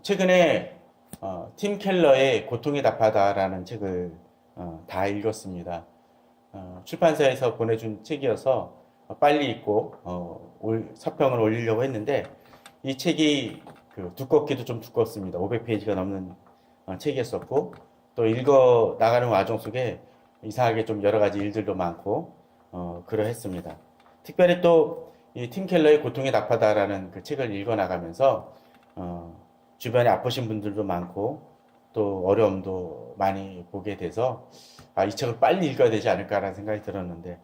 최근에 팀 켈러의 고통에 답하다라는 책을 다 읽었습니다. 출판사에서 보내준 책이어서 빨리 읽고 서평을 올리려고 했는데 이 책이 두껍기도 좀 두껍습니다. 500페이지가 넘는 책이었었고 또 읽어 나가는 과정 속에 이상하게 좀 여러 가지 일들도 많고 그러했습니다. 특별히 또 이 팀 켈러의 고통에 답하다라는 그 책을 읽어 나가면서 주변에 아프신 분들도 많고 또 어려움도 많이 보게 돼서 이 책을 빨리 읽어야 되지 않을까라는 생각이 들었는데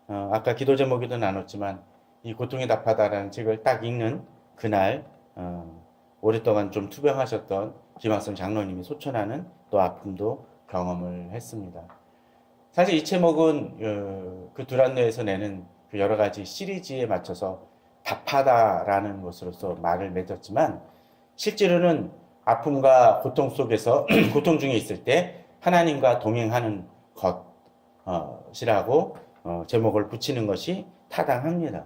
아까 기도 제목에도 나눴지만 이 고통에 답하다라는 책을 딱 읽는 그날 오랫동안 좀 투병하셨던 김학성 장로님이 소천하는 또 아픔도 경험을 했습니다. 사실 이 제목은 그 두란노에서 내는 그 여러 가지 시리즈에 맞춰서 답하다라는 것으로서 말을 맺었지만 실제로는 아픔과 고통 속에서 고통 중에 있을 때 하나님과 동행하는 것이라고 제목을 붙이는 것이 타당합니다.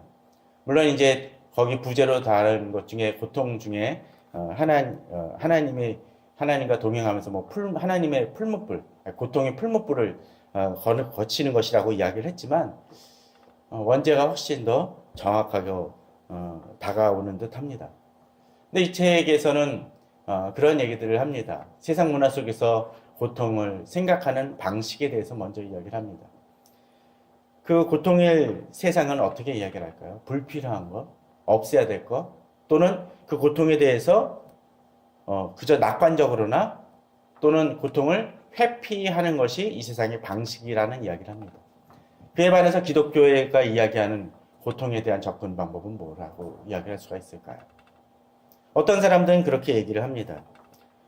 물론 이제 거기 부제로 다른 것 중에 고통 중에 하나님과 동행하면서 하나님의 풀무불, 고통의 풀무불을 거치는 것이라고 이야기를 했지만 원제가 훨씬 더 정확하게 다가오는 듯 합니다. 근데 이 책에서는 그런 얘기들을 합니다. 세상 문화 속에서 고통을 생각하는 방식에 대해서 먼저 이야기를 합니다. 그 고통의 세상은 어떻게 이야기를 할까요? 불필요한 것, 없애야 될 것, 또는 그 고통에 대해서 그저 낙관적으로나 또는 고통을 회피하는 것이 이 세상의 방식이라는 이야기를 합니다. 그에 반해서 기독교회가 이야기하는 고통에 대한 접근 방법은 뭐라고 이야기할 수가 있을까요? 어떤 사람들은 그렇게 얘기를 합니다.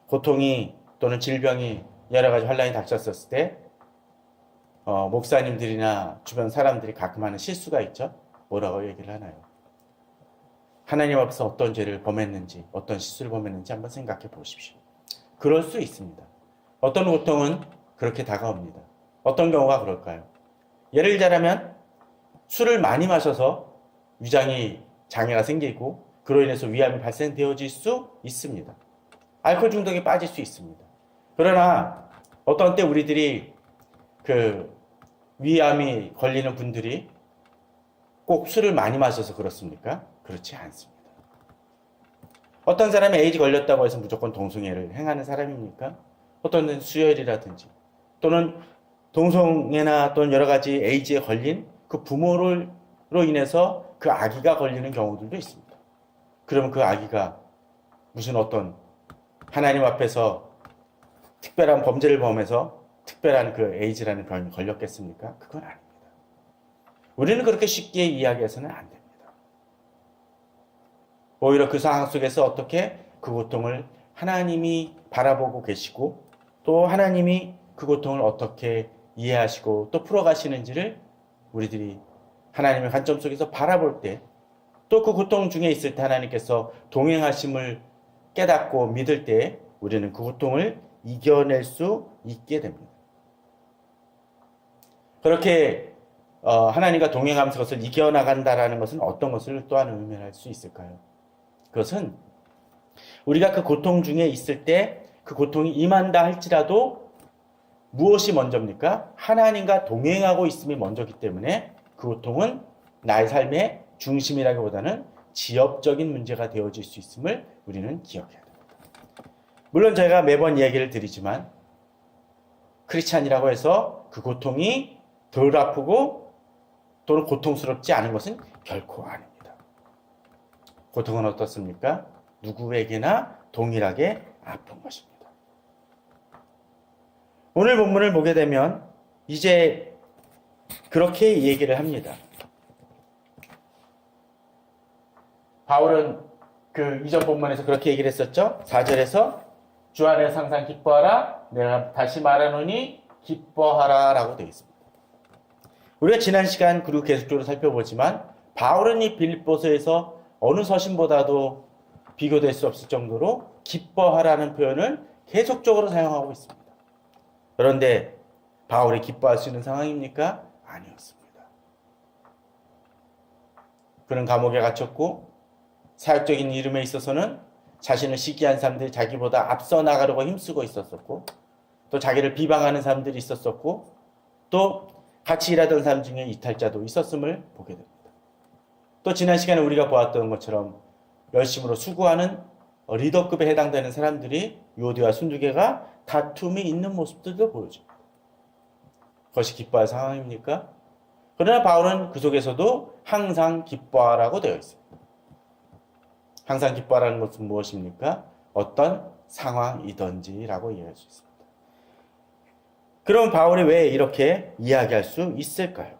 고통이 또는 질병이 여러 가지 환란이 닥쳤을 때 목사님들이나 주변 사람들이 가끔 하는 실수가 있죠. 뭐라고 얘기를 하나요? 하나님 앞에서 어떤 죄를 범했는지 어떤 실수를 범했는지 한번 생각해 보십시오. 그럴 수 있습니다. 어떤 고통은 그렇게 다가옵니다. 어떤 경우가 그럴까요? 예를 들자면 술을 많이 마셔서 위장이 장애가 생기고 그로 인해서 위암이 발생되어질 수 있습니다. 알코올 중독에 빠질 수 있습니다. 그러나 어떤 때 우리들이 그 위암이 걸리는 분들이 꼭 술을 많이 마셔서 그렇습니까? 그렇지 않습니다. 어떤 사람이 에이즈 걸렸다고 해서 무조건 동성애를 행하는 사람입니까? 어떤 데는 수혈이라든지 또는 동성애나 또는 여러 가지 에이즈에 걸린 그 부모로 인해서 그 아기가 걸리는 경우들도 있습니다. 그러면 그 아기가 무슨 어떤 하나님 앞에서 특별한 범죄를 범해서 특별한 그 에이즈라는 병이 걸렸겠습니까? 그건 아닙니다. 우리는 그렇게 쉽게 이야기해서는 안 됩니다. 오히려 그 상황 속에서 어떻게 그 고통을 하나님이 바라보고 계시고 또 하나님이 그 고통을 어떻게 이해하시고 또 풀어가시는지를 우리들이 하나님의 관점 속에서 바라볼 때 또 그 고통 중에 있을 때 하나님께서 동행하심을 깨닫고 믿을 때 우리는 그 고통을 이겨낼 수 있게 됩니다. 그렇게 하나님과 동행하면서 그것을 이겨나간다라는 것은 어떤 것을 또한 의미할 수 있을까요? 그것은 우리가 그 고통 중에 있을 때 그 고통이 임한다 할지라도 무엇이 먼저입니까? 하나님과 동행하고 있음이 먼저기 때문에 그 고통은 나의 삶의 중심이라기보다는 지엽적인 문제가 되어질 수 있음을 우리는 기억해야 됩니다. 물론 제가 매번 이야기를 드리지만 크리스찬이라고 해서 그 고통이 덜 아프고 또는 고통스럽지 않은 것은 결코 아닙니다. 고통은 어떻습니까? 누구에게나 동일하게 아픈 것입니다. 오늘 본문을 보게 되면 이제 그렇게 얘기를 합니다. 바울은 그 이전 본문에서 그렇게 얘기를 했었죠. 4절에서 주 안에서 항상 기뻐하라. 내가 다시 말하노니 기뻐하라 라고 되어 있습니다. 우리가 지난 시간 그리고 계속적으로 살펴보지만 바울은 이 빌립보서에서 어느 서신보다도 비교될 수 없을 정도로 기뻐하라는 표현을 계속적으로 사용하고 있습니다. 그런데 바울이 기뻐할 수 있는 상황입니까? 아니었습니다. 그는 감옥에 갇혔고 사역적인 이름에 있어서는 자신을 시기한 사람들이 자기보다 앞서 나가려고 힘쓰고 있었었고, 또 자기를 비방하는 사람들이 있었었고, 또 같이 일하던 사람 중에 이탈자도 있었음을 보게 됩니다. 또 지난 시간에 우리가 보았던 것처럼 열심으로 수고하는 리더급에 해당되는 사람들이 유오디와 순두개가 다툼이 있는 모습들도 보여줍니다. 그것이 기뻐할 상황입니까? 그러나 바울은 그 속에서도 항상 기뻐하라고 되어 있습니다. 항상 기뻐하라는 것은 무엇입니까? 어떤 상황이든지라고 이해할 수 있습니다. 그럼 바울이 왜 이렇게 이야기할 수 있을까요?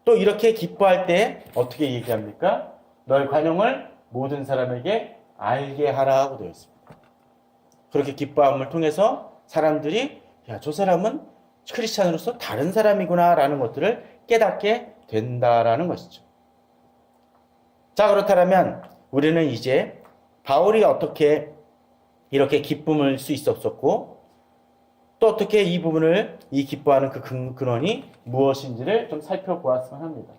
또 이렇게 기뻐할 때 어떻게 얘기합니까? 너의 관용을 모든 사람에게 알게 하라 하고 되어 있습니다. 그렇게 기뻐함을 통해서 사람들이 야, 저 사람은 크리스찬으로서 다른 사람이구나 라는 것들을 깨닫게 된다라는 것이죠. 자, 그렇다면 우리는 이제 바울이 어떻게 이렇게 기쁨을 수 있었었고 또 어떻게 이 부분을 이 기뻐하는 그 근원이 무엇인지를 좀 살펴보았으면 합니다.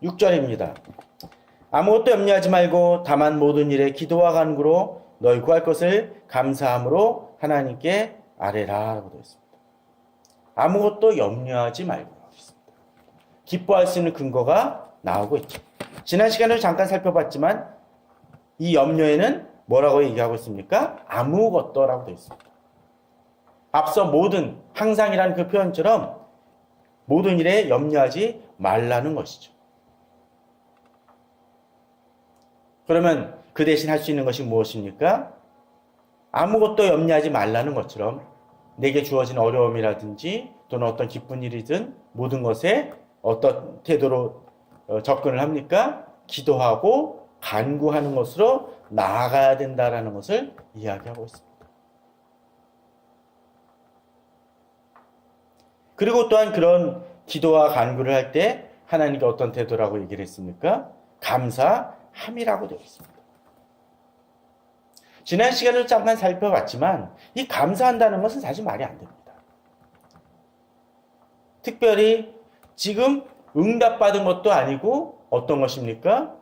6절입니다. 아무것도 염려하지 말고 다만 모든 일에 기도와 간구로 너희 구할 것을 감사함으로 하나님께 아뢰라 라고 되어 있습니다. 아무것도 염려하지 말고 있습니다. 기뻐할 수 있는 근거가 나오고 있죠. 지난 시간에도 잠깐 살펴봤지만 이 염려에는 뭐라고 얘기하고 있습니까? 아무것도라고 되어 있습니다. 앞서 모든, 항상이라는 그 표현처럼 모든 일에 염려하지 말라는 것이죠. 그러면 그 대신 할 수 있는 것이 무엇입니까? 아무것도 염려하지 말라는 것처럼 내게 주어진 어려움이라든지 또는 어떤 기쁜 일이든 모든 것에 어떤 태도로 접근을 합니까? 기도하고 간구하는 것으로 나아가야 된다는 것을 이야기하고 있습니다. 그리고 또한 그런 기도와 간구를 할 때 하나님께 어떤 태도라고 얘기를 했습니까? 감사함이라고 되어 있습니다. 지난 시간을 잠깐 살펴봤지만 이 감사한다는 것은 사실 말이 안 됩니다. 특별히 지금 응답받은 것도 아니고 어떤 것입니까?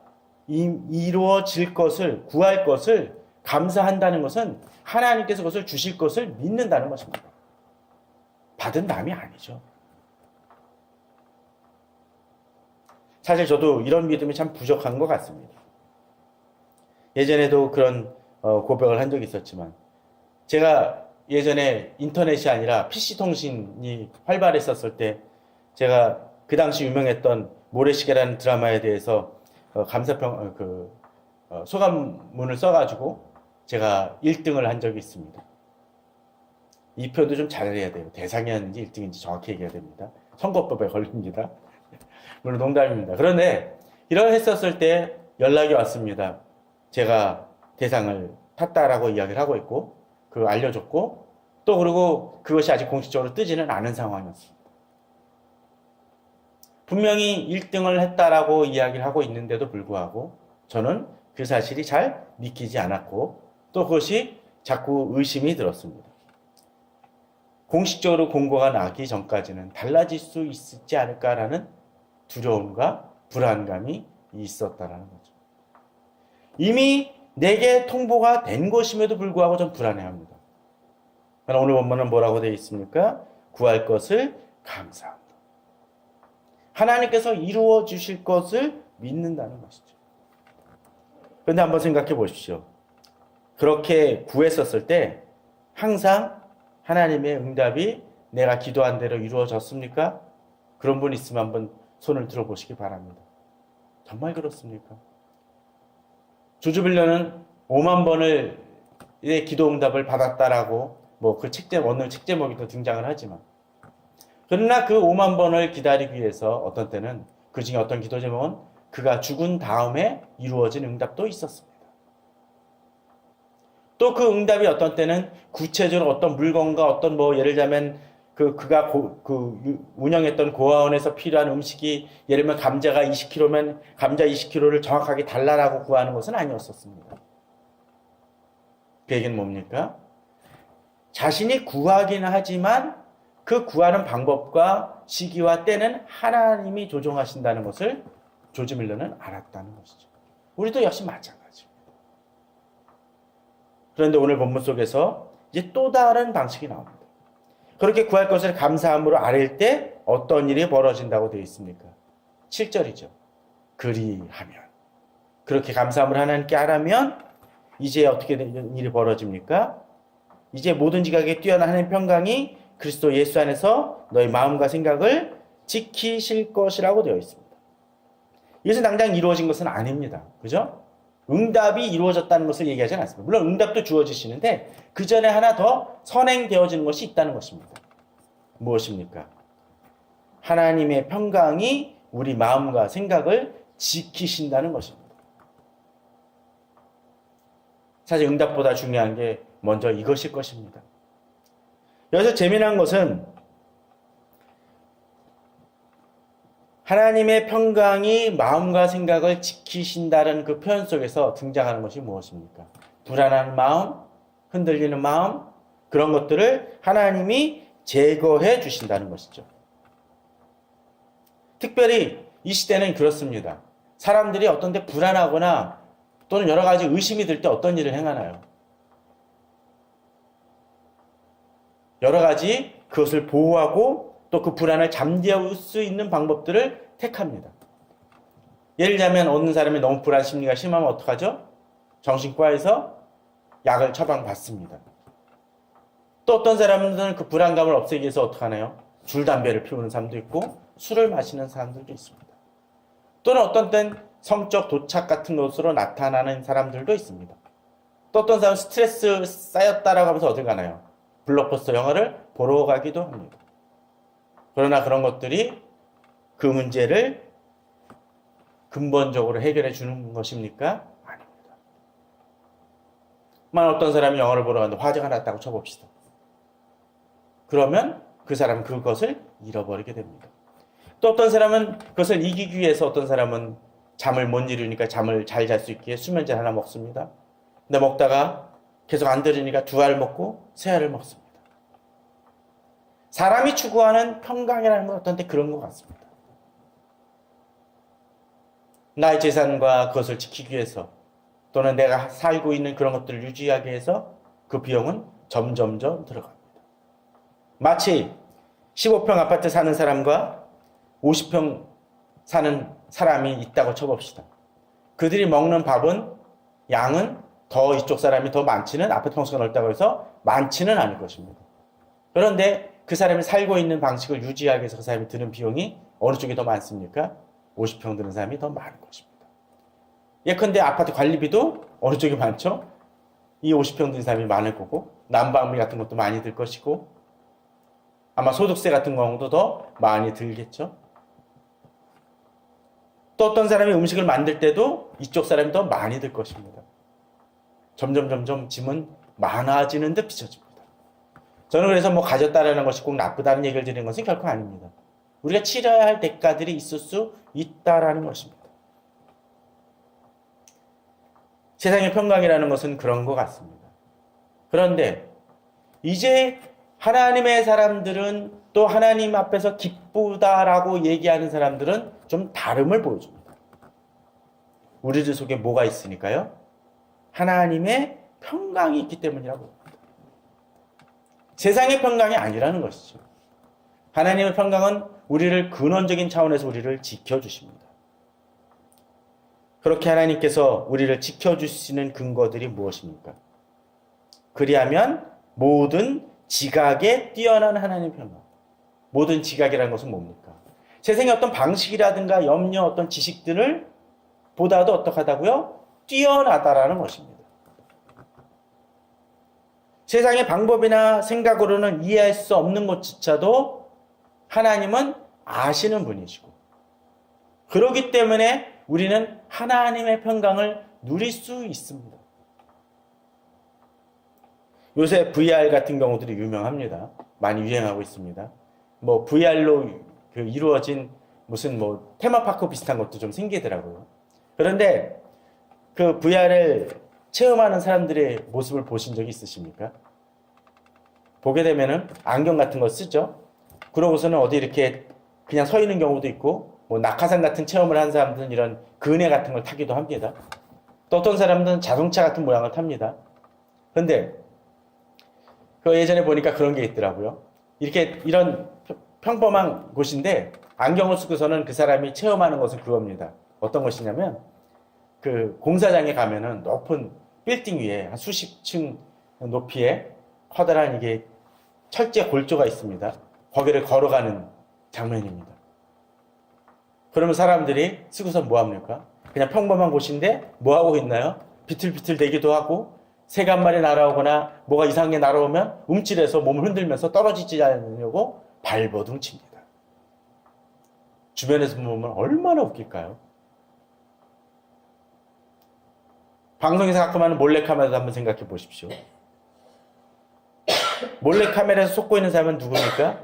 이루어질 것을, 구할 것을 감사한다는 것은 하나님께서 그것을 주실 것을 믿는다는 것입니다. 받은 남이 아니죠. 사실 저도 이런 믿음이 참 부족한 것 같습니다. 예전에도 그런 고백을 한 적이 있었지만 제가 예전에 인터넷이 아니라 PC통신이 활발했었을 때 제가 그 당시 유명했던 모래시계라는 드라마에 대해서 소감문을 써가지고 제가 1등을 한 적이 있습니다. 이 표현도 좀 잘해야 돼요. 대상이었는지 1등인지 정확히 얘기해야 됩니다. 선거법에 걸립니다. 물론 농담입니다. 그런데 이런 했었을 때 연락이 왔습니다. 제가 대상을 탔다라고 이야기를 하고 있고 그걸 알려줬고 또 그리고 그것이 아직 공식적으로 뜨지는 않은 상황이었습니다. 분명히 1등을 했다라고 이야기를 하고 있는데도 불구하고 저는 그 사실이 잘 믿기지 않았고 또 그것이 자꾸 의심이 들었습니다. 공식적으로 공고가 나기 전까지는 달라질 수 있지 않을까라는 두려움과 불안감이 있었다라는 거죠. 이미 내게 통보가 된 것임에도 불구하고 좀 불안해합니다. 오늘 본문은 뭐라고 되어 있습니까? 구할 것을 감사합니다. 하나님께서 이루어 주실 것을 믿는다는 것이죠. 그런데 한번 생각해 보십시오. 그렇게 구했었을 때 항상 하나님의 응답이 내가 기도한 대로 이루어졌습니까? 그런 분 있으면 한번 손을 들어보시기 바랍니다. 정말 그렇습니까? 주주빌려는 5만 번의 기도 응답을 받았다라고 그 오늘 책 제목이 또 등장을 하지만 그러나 그 5만 번을 기다리기 위해서 어떤 때는 그 중에 어떤 기도 제목은 그가 죽은 다음에 이루어진 응답도 있었습니다. 또 그 응답이 어떤 때는 구체적으로 어떤 물건과 어떤 예를 들자면 그가 운영했던 고아원에서 필요한 음식이 예를 들면 감자가 20kg면 감자 20kg를 정확하게 달라라고 구하는 것은 아니었었습니다. 그 얘기는 뭡니까? 자신이 구하기는 하지만 그 구하는 방법과 시기와 때는 하나님이 조정하신다는 것을 조지 밀러는 알았다는 것이죠. 우리도 역시 마찬가지입니다. 그런데 오늘 본문 속에서 이제 또 다른 방식이 나옵니다. 그렇게 구할 것을 감사함으로 아뢰일 때 어떤 일이 벌어진다고 되어 있습니까? 7절이죠. 그리하면. 그렇게 감사함을 하나님께 하라면 이제 어떻게 된 일이 벌어집니까? 이제 모든 지각에 뛰어난 하나님의 평강이 그리스도 예수 안에서 너의 마음과 생각을 지키실 것이라고 되어 있습니다. 이것은 당장 이루어진 것은 아닙니다. 그죠? 응답이 이루어졌다는 것을 얘기하지 않습니다. 물론 응답도 주어지시는데 그 전에 하나 더 선행되어지는 것이 있다는 것입니다. 무엇입니까? 하나님의 평강이 우리 마음과 생각을 지키신다는 것입니다. 사실 응답보다 중요한 게 먼저 이것일 것입니다. 여기서 재미난 것은 하나님의 평강이 마음과 생각을 지키신다는 그 표현 속에서 등장하는 것이 무엇입니까? 불안한 마음, 흔들리는 마음, 그런 것들을 하나님이 제거해 주신다는 것이죠. 특별히 이 시대는 그렇습니다. 사람들이 어떤 데 불안하거나 또는 여러 가지 의심이 들 때 어떤 일을 행하나요? 여러 가지 그것을 보호하고 또 그 불안을 잠재울 수 있는 방법들을 택합니다. 예를 들자면 어느 사람이 너무 불안 심리가 심하면 어떡하죠? 정신과에서 약을 처방받습니다. 또 어떤 사람들은 그 불안감을 없애기 위해서 어떻게 하나요? 줄, 담배를 피우는 사람도 있고 술을 마시는 사람들도 있습니다. 또는 어떤 땐 성적 도착 같은 것으로 나타나는 사람들도 있습니다. 또 어떤 사람은 스트레스 쌓였다라고 하면서 어딜 가나요? 블록버스터 영화를 보러 가기도 합니다. 그러나 그런 것들이 그 문제를 근본적으로 해결해 주는 것입니까? 아닙니다. 만약 어떤 사람이 영화를 보러 갔는데 화재가 났다고 쳐봅시다. 그러면 그 사람은 그것을 잃어버리게 됩니다. 또 어떤 사람은 그것을 이기기 위해서 어떤 사람은 잠을 못 이루니까 잠을 잘 잘 수 있게 수면제 하나 먹습니다. 근데 먹다가 계속 안 들으니까 두 알을 먹고 세 알을 먹습니다. 사람이 추구하는 평강이라는 건 어떤 때 그런 것 같습니다. 나의 재산과 그것을 지키기 위해서 또는 내가 살고 있는 그런 것들을 유지하기 위해서 그 비용은 점점점 들어갑니다. 마치 15평 아파트 사는 사람과 50평 사는 사람이 있다고 쳐봅시다. 그들이 먹는 밥은 양은 더 이쪽 사람이 더 많지는 아파트 평수가 넓다고 해서 많지는 않을 것입니다. 그런데 그 사람이 살고 있는 방식을 유지하기 위해서 그 사람이 드는 비용이 어느 쪽이 더 많습니까? 50평 드는 사람이 더 많은 것입니다. 예컨대 아파트 관리비도 어느 쪽이 많죠? 이 50평 드는 사람이 많을 거고 난방비 같은 것도 많이 들 것이고 아마 소득세 같은 경우도 더 많이 들겠죠? 또 어떤 사람이 음식을 만들 때도 이쪽 사람이 더 많이 들 것입니다. 점점 짐은 많아지는 듯 비춰집니다. 저는 그래서 뭐 가졌다라는 것이 꼭 나쁘다는 얘기를 드리는 것은 결코 아닙니다. 우리가 치러야 할 대가들이 있을 수 있다라는 것입니다. 세상의 평강이라는 것은 그런 것 같습니다. 그런데 이제 하나님의 사람들은 또 하나님 앞에서 기쁘다라고 얘기하는 사람들은 좀 다름을 보여줍니다. 우리들 속에 뭐가 있으니까요? 하나님의 평강이 있기 때문이라고 합니다. 세상의 평강이 아니라는 것이죠. 하나님의 평강은 우리를 근원적인 차원에서 우리를 지켜주십니다. 그렇게 하나님께서 우리를 지켜주시는 근거들이 무엇입니까? 그리하면 모든 지각에 뛰어난 하나님의 평강. 모든 지각이라는 것은 뭡니까? 세상의 어떤 방식이라든가 염려, 어떤 지식들을 보다도 어떡하다고요? 뛰어나다라는 것입니다. 세상의 방법이나 생각으로는 이해할 수 없는 것조차도 하나님은 아시는 분이시고 그렇기 때문에 우리는 하나님의 평강을 누릴 수 있습니다. 요새 VR 같은 경우들이 유명합니다. 많이 유행하고 있습니다. 뭐 VR로 이루어진 무슨 뭐 테마파크 비슷한 것도 좀 생기더라고요. 그런데 그 VR을 체험하는 사람들의 모습을 보신 적이 있으십니까? 보게 되면은 안경 같은 거 쓰죠. 그러고서는 어디 이렇게 그냥 서 있는 경우도 있고, 뭐 낙하산 같은 체험을 한 사람들은 이런 그네 같은 걸 타기도 합니다. 또 어떤 사람들은 자동차 같은 모양을 탑니다. 근데 그 예전에 보니까 그런 게 있더라고요. 이렇게 이런 평범한 곳인데 안경을 쓰고서는 그 사람이 체험하는 것은 그겁니다. 어떤 것이냐면 그 공사장에 가면은 높은 빌딩 위에 한 수십 층 높이에 커다란 이게 철제 골조가 있습니다. 거기를 걸어가는 장면입니다. 그러면 사람들이 쓰고서 뭐 합니까? 그냥 평범한 곳인데 뭐 하고 있나요? 비틀비틀 대기도 하고 새가 한 마리 날아오거나 뭐가 이상한 게 날아오면 움찔해서 몸을 흔들면서 떨어지지 않으려고 발버둥 칩니다. 주변에서 보면 얼마나 웃길까요? 방송에서 가끔 하는 몰래카메라도 한번 생각해 보십시오. 몰래카메라에서 쏟고 있는 사람은 누굽니까?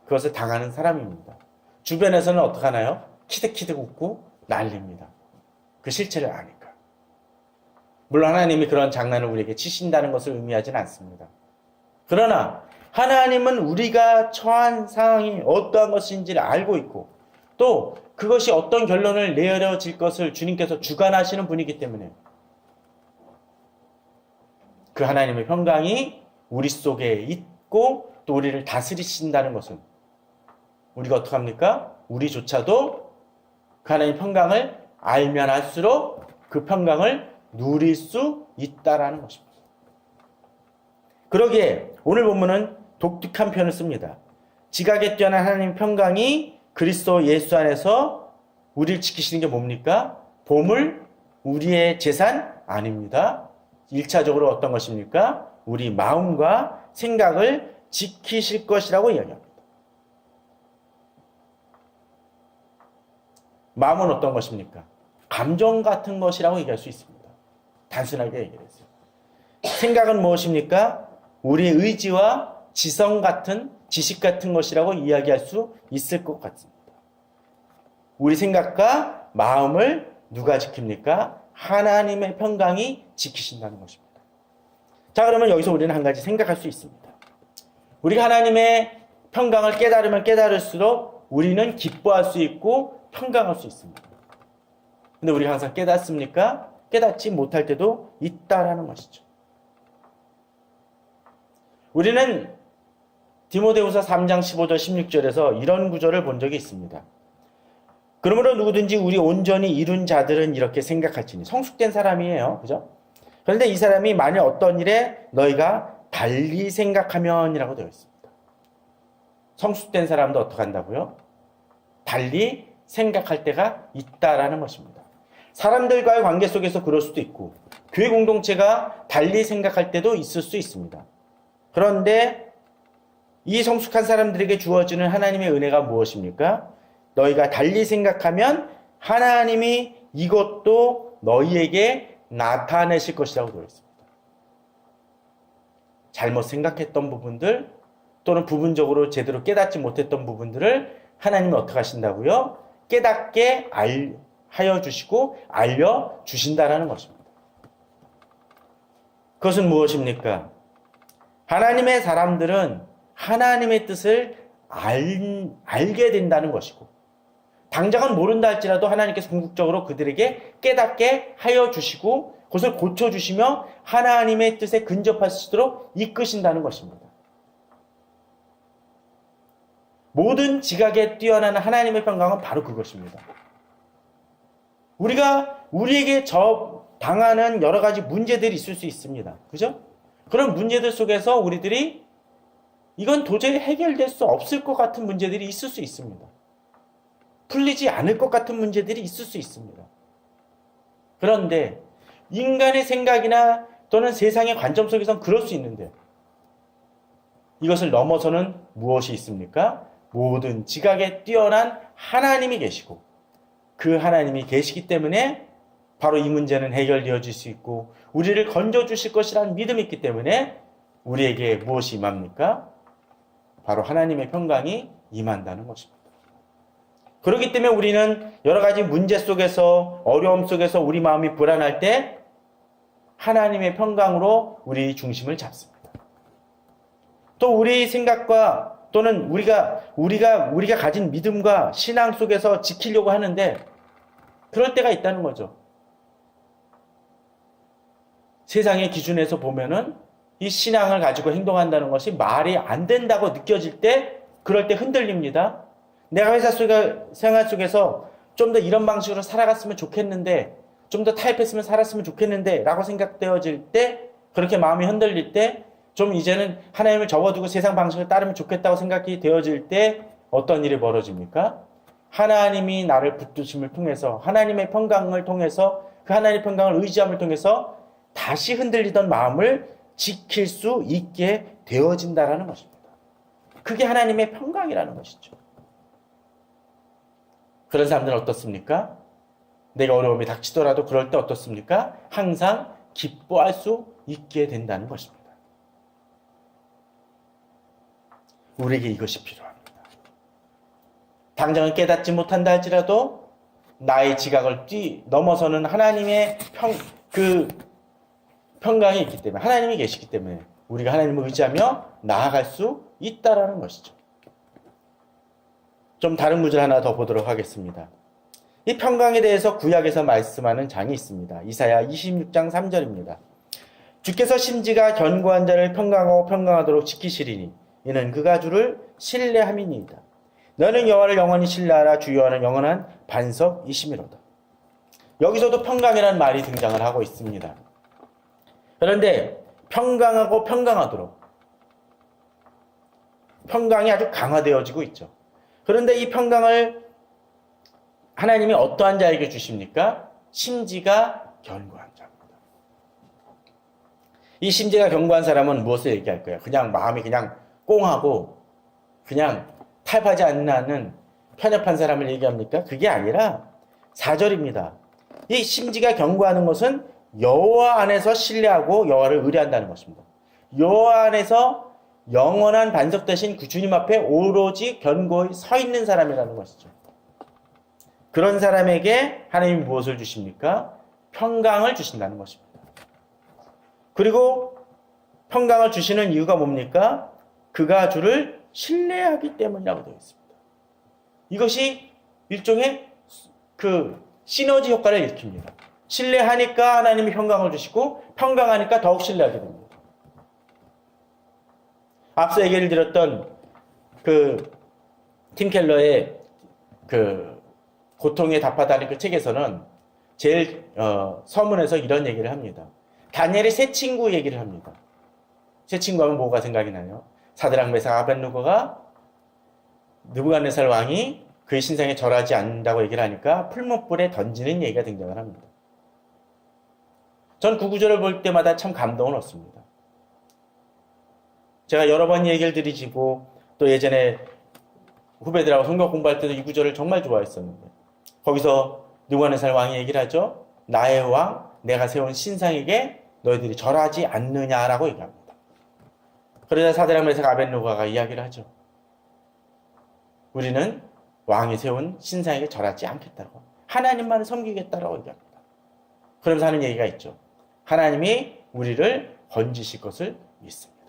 그것을 당하는 사람입니다. 주변에서는 어떻게 하나요? 키득키득 웃고 난립니다. 그 실체를 아니까. 물론 하나님이 그런 장난을 우리에게 치신다는 것을 의미하지는 않습니다. 그러나 하나님은 우리가 처한 상황이 어떠한 것인지를 알고 있고 또 그것이 어떤 결론을 내려질 것을 주님께서 주관하시는 분이기 때문에 그 하나님의 평강이 우리 속에 있고 또 우리를 다스리신다는 것은 우리가 어떻게 합니까? 우리조차도 그 하나님의 평강을 알면 알수록 그 평강을 누릴 수 있다라는 것입니다. 그러기에 오늘 본문은 독특한 표현을 씁니다. 지각에 뛰어난 하나님의 평강이 그리스도 예수 안에서 우리를 지키시는 게 뭡니까? 보물, 우리의 재산 아닙니다. 1차적으로 어떤 것입니까? 우리 마음과 생각을 지키실 것이라고 이야기합니다. 마음은 어떤 것입니까? 감정 같은 것이라고 얘기할 수 있습니다. 단순하게 얘기했어요. 생각은 무엇입니까? 우리의 의지와 지성 같은, 지식 같은 것이라고 이야기할 수 있을 것 같습니다. 우리 생각과 마음을 누가 지킵니까? 하나님의 평강이 지키신다는 것입니다. 자, 그러면 여기서 우리는 한 가지 생각할 수 있습니다. 우리가 하나님의 평강을 깨달으면 깨달을수록 우리는 기뻐할 수 있고 평강할 수 있습니다. 근데 우리가 항상 깨닫습니까? 깨닫지 못할 때도 있다라는 것이죠. 우리는 디모데후서 3장 15절 16절에서 이런 구절을 본 적이 있습니다. 그러므로 누구든지 우리 온전히 이룬 자들은 이렇게 생각할지니 성숙된 사람이에요. 그죠? 그런데 이 사람이 만일 어떤 일에 너희가 달리 생각하면이라고 되어 있습니다. 성숙된 사람도 어떻게 한다고요? 달리 생각할 때가 있다라는 것입니다. 사람들과의 관계 속에서 그럴 수도 있고 교회 공동체가 달리 생각할 때도 있을 수 있습니다. 그런데 이 성숙한 사람들에게 주어지는 하나님의 은혜가 무엇입니까? 너희가 달리 생각하면 하나님이 이것도 너희에게 나타내실 것이라고 되어 있습니다. 잘못 생각했던 부분들 또는 부분적으로 제대로 깨닫지 못했던 부분들을 하나님은 어떻게 하신다고요? 깨닫게 하여 주시고 알려주신다는 것입니다. 그것은 무엇입니까? 하나님의 사람들은 하나님의 뜻을 알게 된다는 것이고 당장은 모른다 할지라도 하나님께서 궁극적으로 그들에게 깨닫게 하여 주시고 그것을 고쳐주시며 하나님의 뜻에 근접할 수 있도록 이끄신다는 것입니다. 모든 지각에 뛰어난 하나님의 평강은 바로 그것입니다. 우리가 우리에게 당하는 여러 가지 문제들이 있을 수 있습니다. 그죠? 그런 문제들 속에서 우리들이 이건 도저히 해결될 수 없을 것 같은 문제들이 있을 수 있습니다. 풀리지 않을 것 같은 문제들이 있을 수 있습니다. 그런데 인간의 생각이나 또는 세상의 관점 속에서는 그럴 수 있는데 이것을 넘어서는 무엇이 있습니까? 모든 지각에 뛰어난 하나님이 계시고 그 하나님이 계시기 때문에 바로 이 문제는 해결되어질 수 있고 우리를 건져주실 것이라는 믿음이 있기 때문에 우리에게 무엇이 임합니까? 바로 하나님의 평강이 임한다는 것입니다. 그렇기 때문에 우리는 여러 가지 문제 속에서 어려움 속에서 우리 마음이 불안할 때 하나님의 평강으로 우리 중심을 잡습니다. 또 우리 생각과 또는 우리가 가진 믿음과 신앙 속에서 지키려고 하는데 그럴 때가 있다는 거죠. 세상의 기준에서 보면은 이 신앙을 가지고 행동한다는 것이 말이 안 된다고 느껴질 때, 그럴 때 흔들립니다. 내가 생활 속에서 좀 더 이런 방식으로 살아갔으면 좋겠는데, 좀 더 타협했으면 살았으면 좋겠는데 라고 생각되어질 때, 그렇게 마음이 흔들릴 때, 좀 이제는 하나님을 접어두고 세상 방식을 따르면 좋겠다고 생각이 되어질 때 어떤 일이 벌어집니까? 하나님이 나를 붙드심을 통해서, 하나님의 평강을 통해서, 그 하나님의 평강을 의지함을 통해서 다시 흔들리던 마음을 지킬 수 있게 되어진다라는 것입니다. 그게 하나님의 평강이라는 것이죠. 그런 사람들은 어떻습니까? 내가 어려움이 닥치더라도 그럴 때 어떻습니까? 항상 기뻐할 수 있게 된다는 것입니다. 우리에게 이것이 필요합니다. 당장은 깨닫지 못한다 할지라도 나의 지각을 넘어서는 하나님의 평강이 있기 때문에, 하나님이 계시기 때문에 우리가 하나님을 의지하며 나아갈 수 있다라는 것이죠. 좀 다른 구절 하나 더 보도록 하겠습니다. 이 평강에 대해서 구약에서 말씀하는 장이 있습니다. 이사야 26장 3절입니다. 주께서 심지가 견고한 자를 평강하고 평강하도록 지키시리니 이는 그가 주를 신뢰함이니이다. 너는 여호와를 영원히 신뢰하라. 주 여호와는 영원한 반석이심이로다. 여기서도 평강이라는 말이 등장을 하고 있습니다. 그런데 평강하고 평강하도록, 평강이 아주 강화되어지고 있죠. 그런데 이 평강을 하나님이 어떠한 자에게 주십니까? 심지가 견고한 자입니다. 이 심지가 견고한 사람은 무엇을 얘기할까요? 그냥 마음이 그냥 꽁하고 그냥 타협하지 않는 편협한 사람을 얘기합니까? 그게 아니라 4절입니다. 이 심지가 견고하는 것은 여호와 안에서 신뢰하고 여호와를 의뢰한다는 것입니다. 여호와 안에서 영원한 반석 대신 그 주님 앞에 오로지 견고히 서 있는 사람이라는 것이죠. 그런 사람에게 하나님이 무엇을 주십니까? 평강을 주신다는 것입니다. 그리고 평강을 주시는 이유가 뭡니까? 그가 주를 신뢰하기 때문이라고 되어 있습니다. 이것이 일종의 시너지 효과를 일으킵니다. 신뢰하니까 하나님이 평강을 주시고, 평강하니까 더욱 신뢰하게 됩니다. 앞서 얘기를 드렸던 팀 켈러의 고통에 답하다는 그 책에서는 제일 서문에서 이런 얘기를 합니다. 다니엘의 세 친구 얘기를 합니다. 세 친구 하면 뭐가 생각이 나요? 사드락 메삭 아벳느고가 느부갓네살 왕이 그의 신상에 절하지 않는다고 얘기를 하니까 풀무불에 던지는 얘기가 등장을 합니다. 전 그 구절을 볼 때마다 참 감동을 얻습니다. 제가 여러 번 얘기를 드리지고 또 예전에 후배들하고 성경 공부할 때도 이 구절을 정말 좋아했었는데, 거기서 느부갓네살 왕이 얘기를 하죠. 나의 왕, 내가 세운 신상에게 너희들이 절하지 않느냐라고 얘기합니다. 그러자 사드락 메삭 아벳느고가 이야기를 하죠. 우리는 왕이 세운 신상에게 절하지 않겠다고, 하나님만을 섬기겠다라고 얘기합니다. 그러면서 하는 얘기가 있죠. 하나님이 우리를 건지실 것을 믿습니다.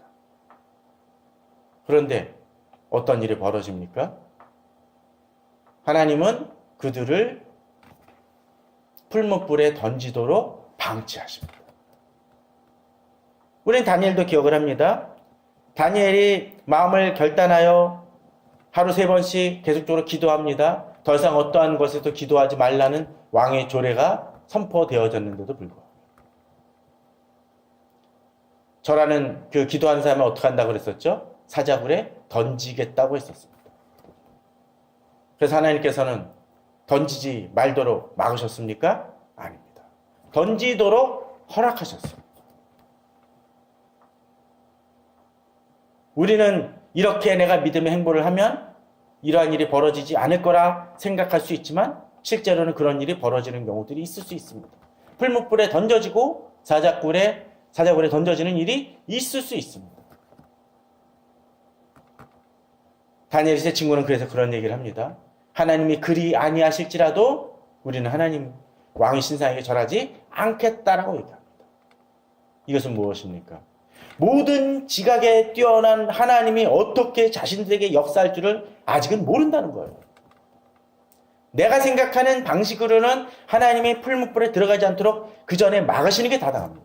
그런데 어떤 일이 벌어집니까? 하나님은 그들을 풀무불에 던지도록 방치하십니다. 우리는 다니엘도 기억을 합니다. 다니엘이 마음을 결단하여 하루 3번씩 계속적으로 기도합니다. 더 이상 어떠한 것에도 기도하지 말라는 왕의 조례가 선포되어졌는데도 불구하고 저라는 그 기도하는 사람을 어떻게 한다고 그랬었죠? 사자굴에 던지겠다고 했었습니다. 그래서 하나님께서는 던지지 말도록 막으셨습니까? 아닙니다. 던지도록 허락하셨습니다. 우리는 이렇게 내가 믿음의 행보를 하면 이러한 일이 벌어지지 않을 거라 생각할 수 있지만 실제로는 그런 일이 벌어지는 경우들이 있을 수 있습니다. 풀무불에 던져지고 사자굴에 던져지는 일이 있을 수 있습니다. 다니엘 세 친구는 그래서 그런 얘기를 합니다. 하나님이 그리 아니하실지라도 우리는 하나님 왕의 신상에게 절하지 않겠다라고 얘기합니다. 이것은 무엇입니까? 모든 지각에 뛰어난 하나님이 어떻게 자신들에게 역사할 줄을 아직은 모른다는 거예요. 내가 생각하는 방식으로는 하나님의 풀무불에 들어가지 않도록 그 전에 막으시는 게 타당합니다.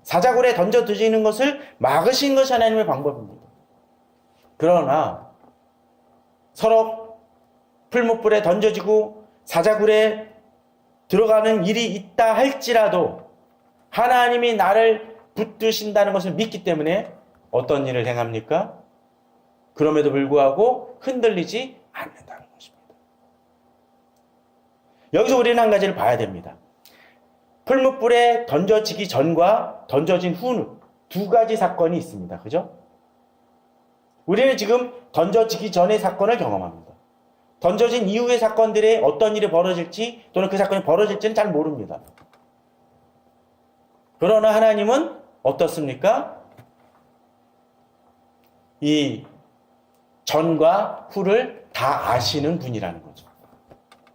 사자굴에 던져지는 것을 막으신 것이 하나님의 방법입니다. 그러나 서로 풀무불에 던져지고 사자굴에 들어가는 일이 있다 할지라도 하나님이 나를 붙드신다는 것을 믿기 때문에 어떤 일을 행합니까? 그럼에도 불구하고 흔들리지 않는다는 것입니다. 여기서 우리는 한 가지를 봐야 됩니다. 풀무불에 던져지기 전과 던져진 후 두 가지 사건이 있습니다. 그죠? 우리는 지금 던져지기 전의 사건을 경험합니다. 던져진 이후의 사건들에 어떤 일이 벌어질지 또는 그 사건이 벌어질지는 잘 모릅니다. 그러나 하나님은 어떻습니까? 이 전과 후를 다 아시는 분이라는 거죠.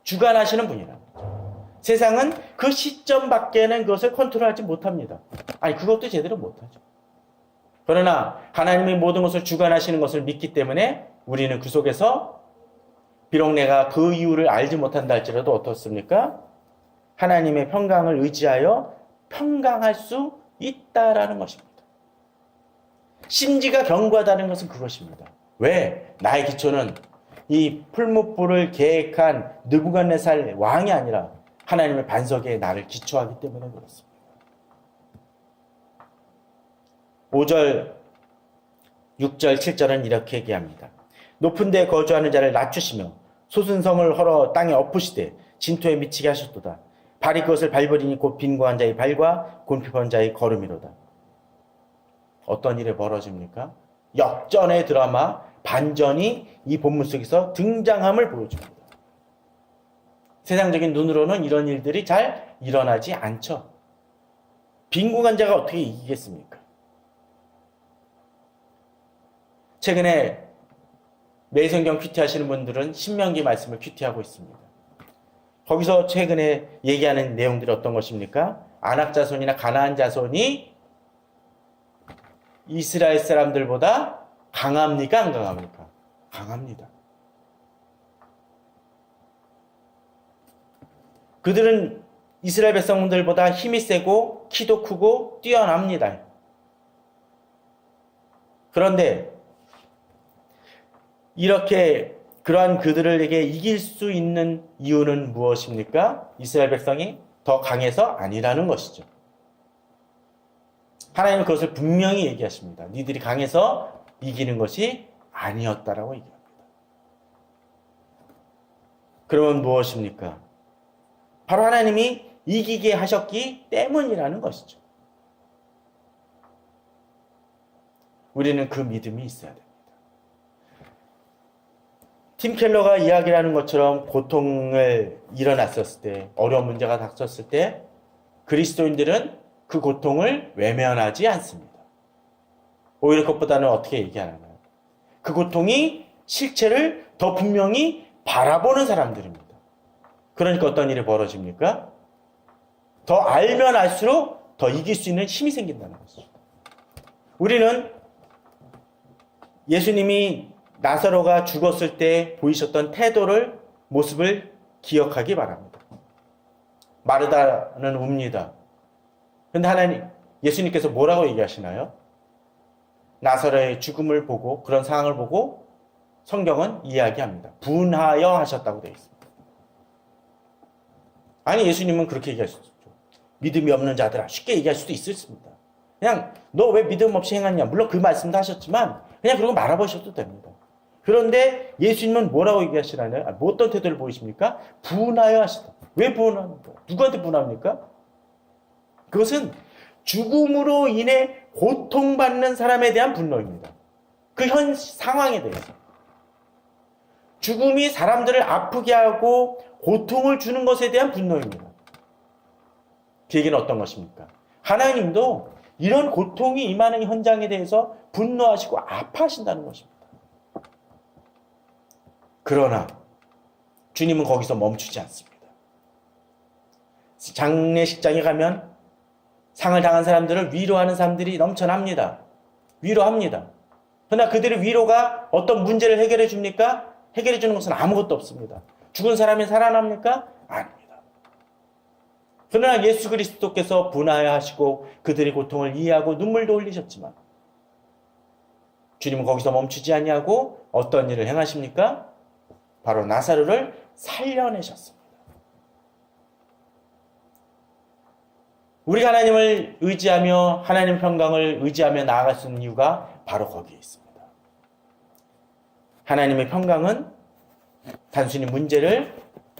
주관하시는 분이라는 거죠. 세상은 그 시점밖에는 그것을 컨트롤하지 못합니다. 아니, 그것도 제대로 못하죠. 그러나 하나님이 모든 것을 주관하시는 것을 믿기 때문에 우리는 그 속에서 비록 내가 그 이유를 알지 못한다 할지라도 어떻습니까? 하나님의 평강을 의지하여 평강할 수 있다라는 것입니다. 심지가 견고하다는 것은 그것입니다. 왜? 나의 기초는 이 풀무불을 계획한 느부갓네살 왕이 아니라 하나님의 반석에 나를 기초하기 때문에 그렇습니다. 5절, 6절, 7절은 이렇게 얘기합니다. 높은 데 거주하는 자를 낮추시며 소순성을 헐어 땅에 엎으시되 진토에 미치게 하셨도다. 발이 그것을 밟으리니 곧 빈고한 자의 발과 곤핍한 자의 걸음이로다. 어떤 일이 벌어집니까? 역전의 드라마, 반전이 이 본문 속에서 등장함을 보여줍니다. 세상적인 눈으로는 이런 일들이 잘 일어나지 않죠. 빈곤한 자가 어떻게 이기겠습니까? 최근에 매성경 큐티 하시는 분들은 신명기 말씀을 큐티하고 있습니다. 거기서 최근에 얘기하는 내용들이 어떤 것입니까? 아낙 자손이나 가나안 자손이 이스라엘 사람들보다 강합니까? 안 강합니까? 강합니다. 그들은 이스라엘 백성들보다 힘이 세고 키도 크고 뛰어납니다. 그런데 이렇게 그러한 그들에게 이길 수 있는 이유는 무엇입니까? 이스라엘 백성이 더 강해서 아니라는 것이죠. 하나님은 그것을 분명히 얘기하십니다. 니들이 강해서 이기는 것이 아니었다라고 얘기합니다. 그러면 무엇입니까? 바로 하나님이 이기게 하셨기 때문이라는 것이죠. 우리는 그 믿음이 있어야 됩니다. 팀 켈러가 이야기하는 것처럼 고통을 일어났었을 때, 어려운 문제가 닥쳤을 때 그리스도인들은 그 고통을 외면하지 않습니다. 오히려 그것보다는 어떻게 얘기하나요? 그 고통이 실체를 더 분명히 바라보는 사람들입니다. 그러니까 어떤 일이 벌어집니까? 더 알면 알수록 더 이길 수 있는 힘이 생긴다는 것이죠. 우리는 예수님이 나사로가 죽었을 때 보이셨던 태도를, 모습을 기억하기 바랍니다. 마르다는 웁니다. 그런데 하나님, 예수님께서 뭐라고 얘기하시나요? 나사로의 죽음을 보고, 그런 상황을 보고 성경은 이야기합니다. 분하여 하셨다고 되어 있습니다. 아니, 예수님은 그렇게 얘기할 수 없죠. 믿음이 없는 자들아, 쉽게 얘기할 수도 있습니다. 그냥 너 왜 믿음 없이 행하냐, 물론 그 말씀도 하셨지만 그냥 그러고 말아보셔도 됩니다. 그런데 예수님은 뭐라고 얘기하시나요? 뭐 어떤 태도를 보이십니까? 분하여 하시다. 왜 분합니까? 누구한테 분합니까? 그것은 죽음으로 인해 고통받는 사람에 대한 분노입니다. 그 현 상황에 대해서. 죽음이 사람들을 아프게 하고 고통을 주는 것에 대한 분노입니다. 그 얘기는 어떤 것입니까? 하나님도 이런 고통이 임하는 현장에 대해서 분노하시고 아파하신다는 것입니다. 그러나 주님은 거기서 멈추지 않습니다. 장례식장에 가면 상을 당한 사람들을 위로하는 사람들이 넘쳐납니다. 위로합니다. 그러나 그들의 위로가 어떤 문제를 해결해 줍니까? 해결해 주는 것은 아무것도 없습니다. 죽은 사람이 살아납니까? 아닙니다. 그러나 예수 그리스도께서 분하하시고 그들의 고통을 이해하고 눈물도 흘리셨지만 주님은 거기서 멈추지 아니하고 어떤 일을 행하십니까? 바로 나사로를 살려내셨습니다. 우리가 하나님을 의지하며 하나님 평강을 의지하며 나아갈 수 있는 이유가 바로 거기에 있습니다. 하나님의 평강은 단순히 문제를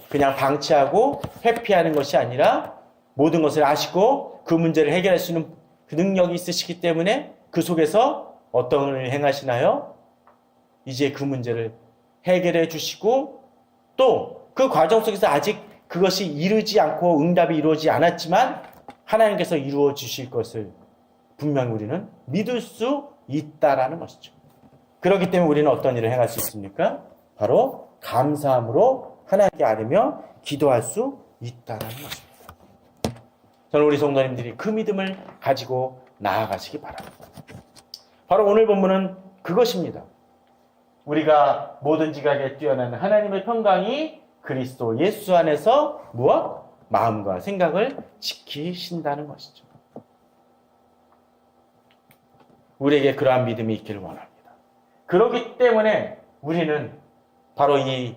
그냥 방치하고 회피하는 것이 아니라 모든 것을 아시고 그 문제를 해결할 수 있는 그 능력이 있으시기 때문에 그 속에서 어떤 일을 행하시나요? 이제 그 문제를 해결해 주시고 또 그 과정 속에서 아직 그것이 이르지 않고 응답이 이루어지지 않았지만 하나님께서 이루어 주실 것을 분명히 우리는 믿을 수 있다라는 것이죠. 그렇기 때문에 우리는 어떤 일을 행할 수 있습니까? 바로 감사함으로 하나님께 아뢰며 기도할 수 있다라는 것입니다. 저는 우리 성도님들이 그 믿음을 가지고 나아가시기 바랍니다. 바로 오늘 본문은 그것입니다. 우리가 모든 지각에 뛰어난 하나님의 평강이 그리스도 예수 안에서 무엇? 마음과 생각을 지키신다는 것이죠. 우리에게 그러한 믿음이 있기를 원합니다. 그렇기 때문에 우리는 바로 이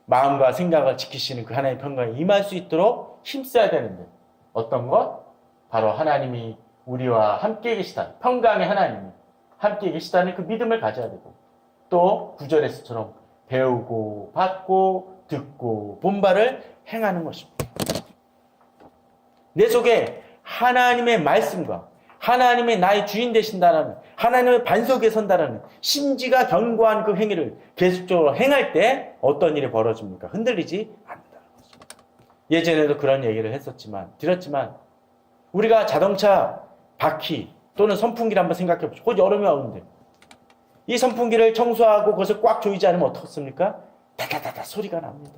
마음과 생각을 지키시는 그 하나님의 평강에 임할 수 있도록 힘써야 되는데 어떤 것? 바로 하나님이 우리와 함께 계시다는 평강의 하나님이 함께 계시다는 그 믿음을 가져야 되고 또 9절에서처럼 배우고 받고 듣고 본 바를 행하는 것입니다. 내 속에 하나님의 말씀과 하나님의 나의 주인 되신다라는 하나님의 반석에 선다라는 심지가 견고한 그 행위를 계속적으로 행할 때 어떤 일이 벌어집니까? 흔들리지 않는다는 것입니다. 예전에도 그런 얘기를 드렸지만 우리가 자동차 바퀴 또는 선풍기를 한번 생각해 보시죠. 곧 여름이 오는데 이 선풍기를 청소하고 그것을 꽉 조이지 않으면 어떻습니까? 다다다다 소리가 납니다.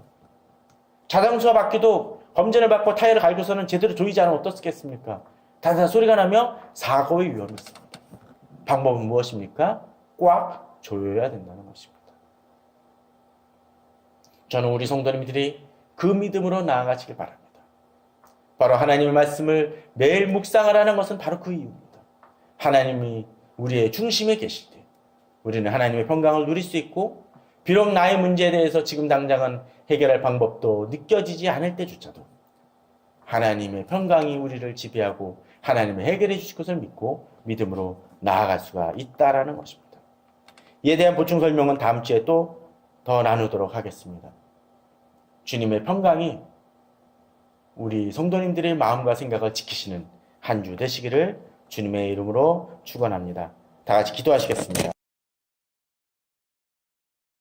자동차 바퀴도 검진을 받고 타이어를 갈고서는 제대로 조이지 않으면 어떻겠습니까? 다다다 소리가 나며 사고의 위험이 있습니다. 방법은 무엇입니까? 꽉 조여야 된다는 것입니다. 저는 우리 성도님들이 그 믿음으로 나아가시길 바랍니다. 바로 하나님의 말씀을 매일 묵상하라는 것은 바로 그 이유입니다. 하나님이 우리의 중심에 계실 때 우리는 하나님의 평강을 누릴 수 있고 비록 나의 문제에 대해서 지금 당장은 해결할 방법도 느껴지지 않을 때조차도 하나님의 평강이 우리를 지배하고 하나님의 해결해 주실 것을 믿고 믿음으로 나아갈 수가 있다라는 것입니다. 이에 대한 보충 설명은 다음 주에 또 더 나누도록 하겠습니다. 주님의 평강이 우리 성도님들의 마음과 생각을 지키시는 한 주 되시기를 주님의 이름으로 축원합니다. 다 같이 기도하시겠습니다.